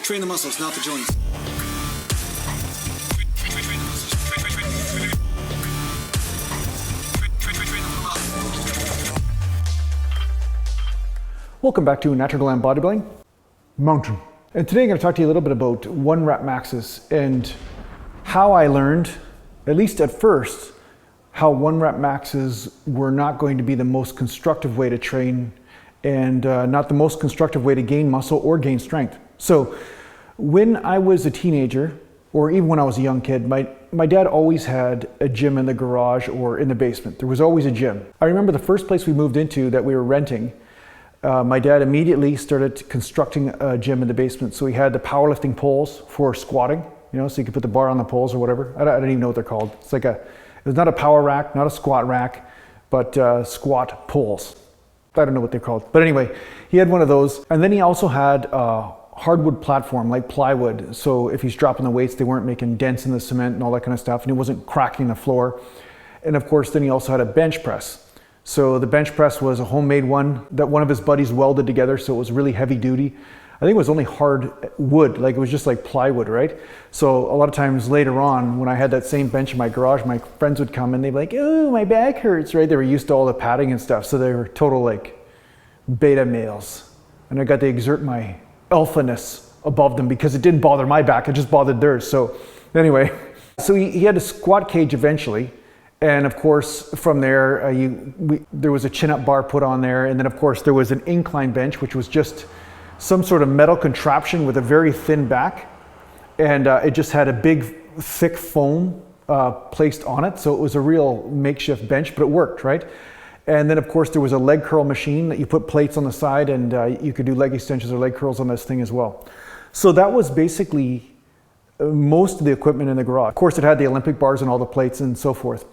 Train the muscles, not the joints. Welcome back to Natural Gallant Bodybuilding Mountain. And today I'm going to talk to you a little bit about 1 rep maxes and how I learned, at least at first, how 1 rep maxes were not going to be the most constructive way to train and not the most constructive way to gain muscle or gain strength. So when I was a teenager, or even when I was a young kid, my dad always had a gym in the garage or in the basement. There was always a gym. I remember the first place we moved into that we were renting, my dad immediately started constructing a gym in the basement. So he had the powerlifting poles for squatting, you know, so you could put the bar on the poles or whatever. I don't even know what they're called. It's like it was not a power rack, not a squat rack, but squat poles. I don't know what they're called. But anyway, he had one of those. And then he also had a hardwood platform, like plywood. So if he's dropping the weights, they weren't making dents in the cement and all that kind of stuff. And he wasn't cracking the floor. And of course, then he also had a bench press. So the bench press was a homemade one that one of his buddies welded together. So it was really heavy duty. I think it was only hard wood, like it was just like plywood, right? So a lot of times later on, when I had that same bench in my garage, my friends would come and they'd be like, oh, my back hurts, right? They were used to all the padding and stuff. So they were total like beta males. And I got to exert my alphaness above them because it didn't bother my back, it just bothered theirs. So anyway, so he had a squat cage eventually. And of course, from there, there was a chin-up bar put on there. And then of course, there was an incline bench, which was just some sort of metal contraption with a very thin back. And it just had a big, thick foam placed on it. So it was a real makeshift bench, but it worked, right? And then of course, there was a leg curl machine that you put plates on the side and you could do leg extensions or leg curls on this thing as well. So that was basically most of the equipment in the garage. Of course, it had the Olympic bars and all the plates and so forth.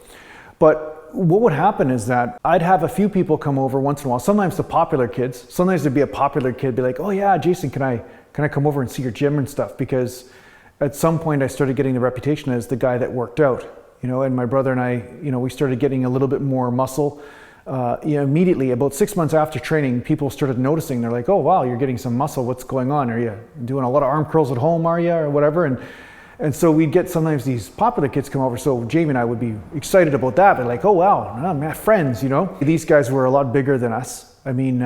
But what would happen is that I'd have a few people come over once in a while, sometimes the popular kids. Sometimes there'd be a popular kid be like, oh yeah, Jason, can I come over and see your gym and stuff? Because at some point I started getting the reputation as the guy that worked out, you know, and my brother and I, you know, we started getting a little bit more muscle. Immediately, about 6 months after training, people started noticing. They're like, oh wow, you're getting some muscle, what's going on? Are you doing a lot of arm curls at home, are you, or whatever? And so we'd get sometimes these popular kids come over. So Jamie and I would be excited about that. They're like, oh wow, my friends, you know. These guys were a lot bigger than us. I mean,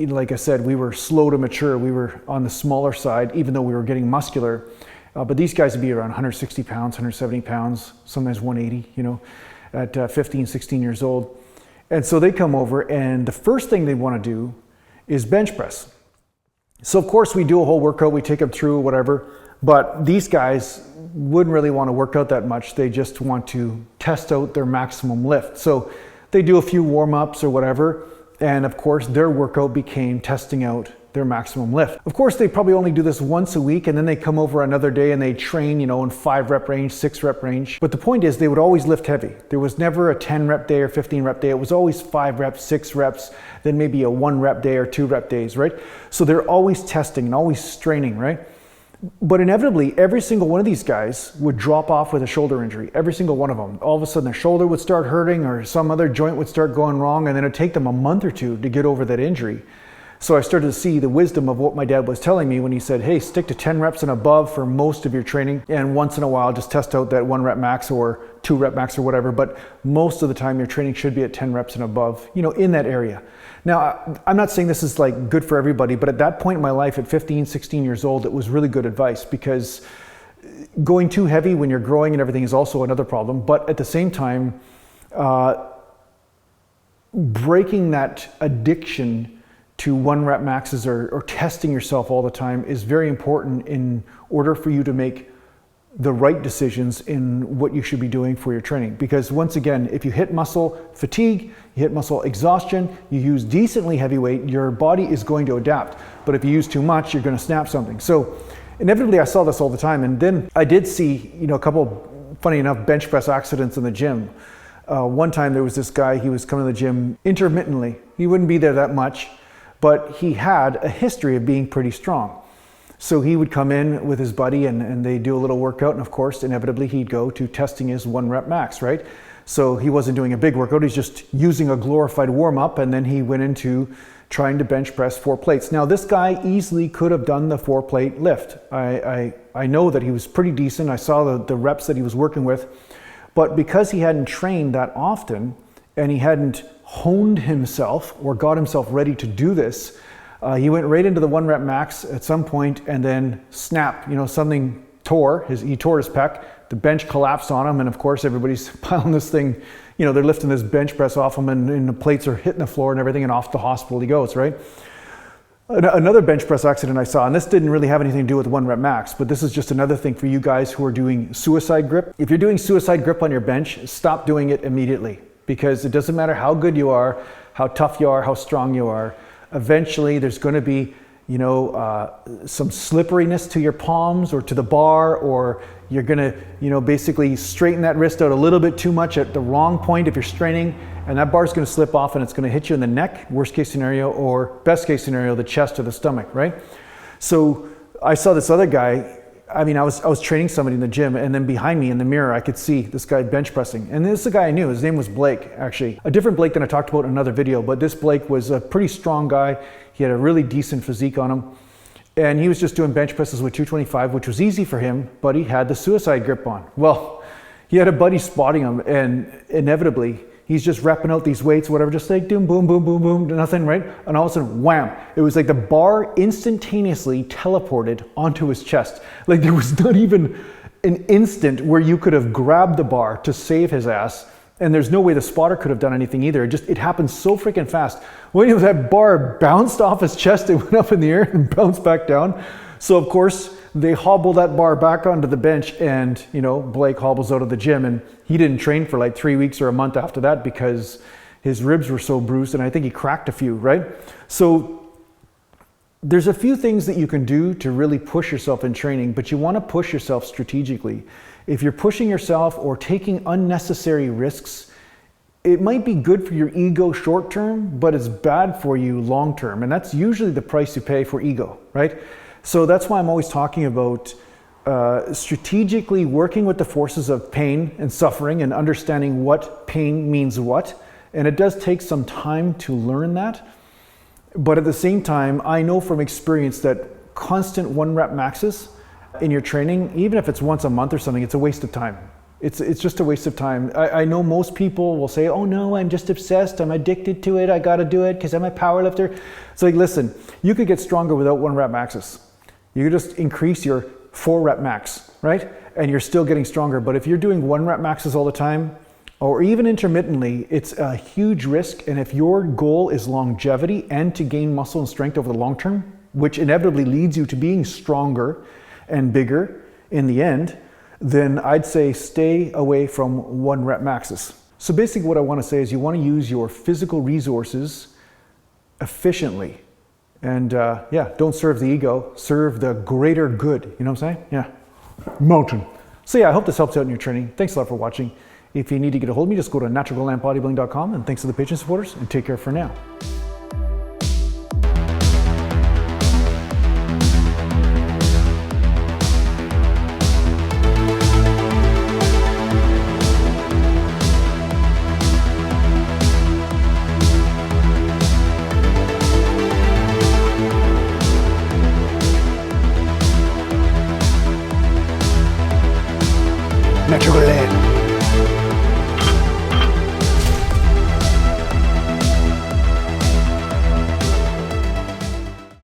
like I said, we were slow to mature. We were on the smaller side, even though we were getting muscular. But these guys would be around 160 pounds, 170 pounds, sometimes 180, you know, at 15, 16 years old. And so they come over and the first thing they want to do is bench press. So of course we do a whole workout, we take them through whatever, but these guys wouldn't really want to work out that much. They just want to test out their maximum lift. So they do a few warm-ups or whatever. And of course their workout became testing out their maximum lift. Of course, they probably only do this once a week and then they come over another day and they train, you know, in 5 rep range, 6 rep range. But the point is they would always lift heavy. There was never a 10 rep day or 15 rep day. It was always 5 reps, 6 reps, then maybe a 1 rep day or 2 rep days, right? So they're always testing and always straining, right? But inevitably, every single one of these guys would drop off with a shoulder injury, every single one of them. All of a sudden their shoulder would start hurting or some other joint would start going wrong, and then it'd take them a month or 2 to get over that injury. So I started to see the wisdom of what my dad was telling me when he said, hey, stick to 10 reps and above for most of your training. And once in a while, just test out that 1 rep max or 2 rep max or whatever. But most of the time, your training should be at 10 reps and above, you know, in that area. Now, I'm not saying this is like good for everybody, but at that point in my life at 15, 16 years old, it was really good advice because going too heavy when you're growing and everything is also another problem. But at the same time, breaking that addiction to 1 rep maxes or testing yourself all the time is very important in order for you to make the right decisions in what you should be doing for your training. Because once again, if you hit muscle fatigue, you hit muscle exhaustion, you use decently heavy weight, your body is going to adapt. But if you use too much, you're going to snap something. So inevitably I saw this all the time. And then I did see, you know, a couple, funny enough, bench press accidents in the gym. One time there was this guy, he was coming to the gym intermittently. He wouldn't be there that much, but he had a history of being pretty strong. So he would come in with his buddy and they do a little workout, and of course, inevitably he'd go to testing his 1 rep max, right? So he wasn't doing a big workout, he's just using a glorified warm-up, and then he went into trying to bench press 4 plates. Now this guy easily could have done the 4-plate lift. I know that he was pretty decent. I saw the reps that he was working with, but because he hadn't trained that often and he hadn't honed himself or got himself ready to do this, he went right into the 1 rep max at some point and then snap, something he tore his pec, the bench collapsed on him, and of course everybody's piling this thing, they're lifting this bench press off him, and the plates are hitting the floor and everything, and off to the hospital he goes, right? Another bench press accident I saw, and this didn't really have anything to do with 1 rep max, but this is just another thing for you guys who are doing suicide grip. If you're doing suicide grip on your bench, stop doing it immediately, because it doesn't matter how good you are, how tough you are, how strong you are, eventually there's going to be some slipperiness to your palms or to the bar, or you're gonna, basically straighten that wrist out a little bit too much at the wrong point if you're straining, and that bar's gonna slip off and it's gonna hit you in the neck, worst case scenario, or best case scenario, the chest or the stomach, right? So I saw this other guy, I was training somebody in the gym, and then behind me in the mirror, I could see this guy bench pressing. And this is a guy I knew, his name was Blake, actually. A different Blake than I talked about in another video, but this Blake was a pretty strong guy. He had a really decent physique on him. And he was just doing bench presses with 225, which was easy for him, but he had the suicide grip on. Well, he had a buddy spotting him, and inevitably, he's just repping out these weights, whatever, just like doom, boom, boom, boom, boom, nothing, right? And all of a sudden, wham! It was like the bar instantaneously teleported onto his chest. Like there was not even an instant where you could have grabbed the bar to save his ass, and there's no way the spotter could have done anything either. It happened so freaking fast. When that bar bounced off his chest, it went up in the air and bounced back down. So of course, they hobble that bar back onto the bench, and Blake hobbles out of the gym, and he didn't train for like 3 weeks or a month after that because his ribs were so bruised, and I think he cracked a few, right? So there's a few things that you can do to really push yourself in training, but you want to push yourself strategically. If you're pushing yourself or taking unnecessary risks, it might be good for your ego short term, but it's bad for you long term, and that's usually the price you pay for ego, right? So that's why I'm always talking about strategically working with the forces of pain and suffering and understanding what pain means what. And it does take some time to learn that. But at the same time, I know from experience that constant 1 rep maxes in your training, even if it's once a month or something, it's a waste of time. It's just a waste of time. I know most people will say, oh no, I'm just obsessed, I'm addicted to it, I gotta do it because I'm a power lifter. It's like, listen, you could get stronger without 1 rep maxes. You could just increase your 4 rep max, right? And you're still getting stronger. But if you're doing 1 rep maxes all the time, or even intermittently, it's a huge risk. And if your goal is longevity and to gain muscle and strength over the long term, which inevitably leads you to being stronger and bigger in the end, then I'd say stay away from 1 rep maxes. So basically what I want to say is you want to use your physical resources efficiently. And don't serve the ego, serve the greater good. You know what I'm saying? Yeah. Mountain. So yeah, I hope this helps out in your training. Thanks a lot for watching. If you need to get a hold of me, just go to naturalgallantbodybuilding.com, and thanks to the Patreon supporters, and take care for now. Natural Gallant.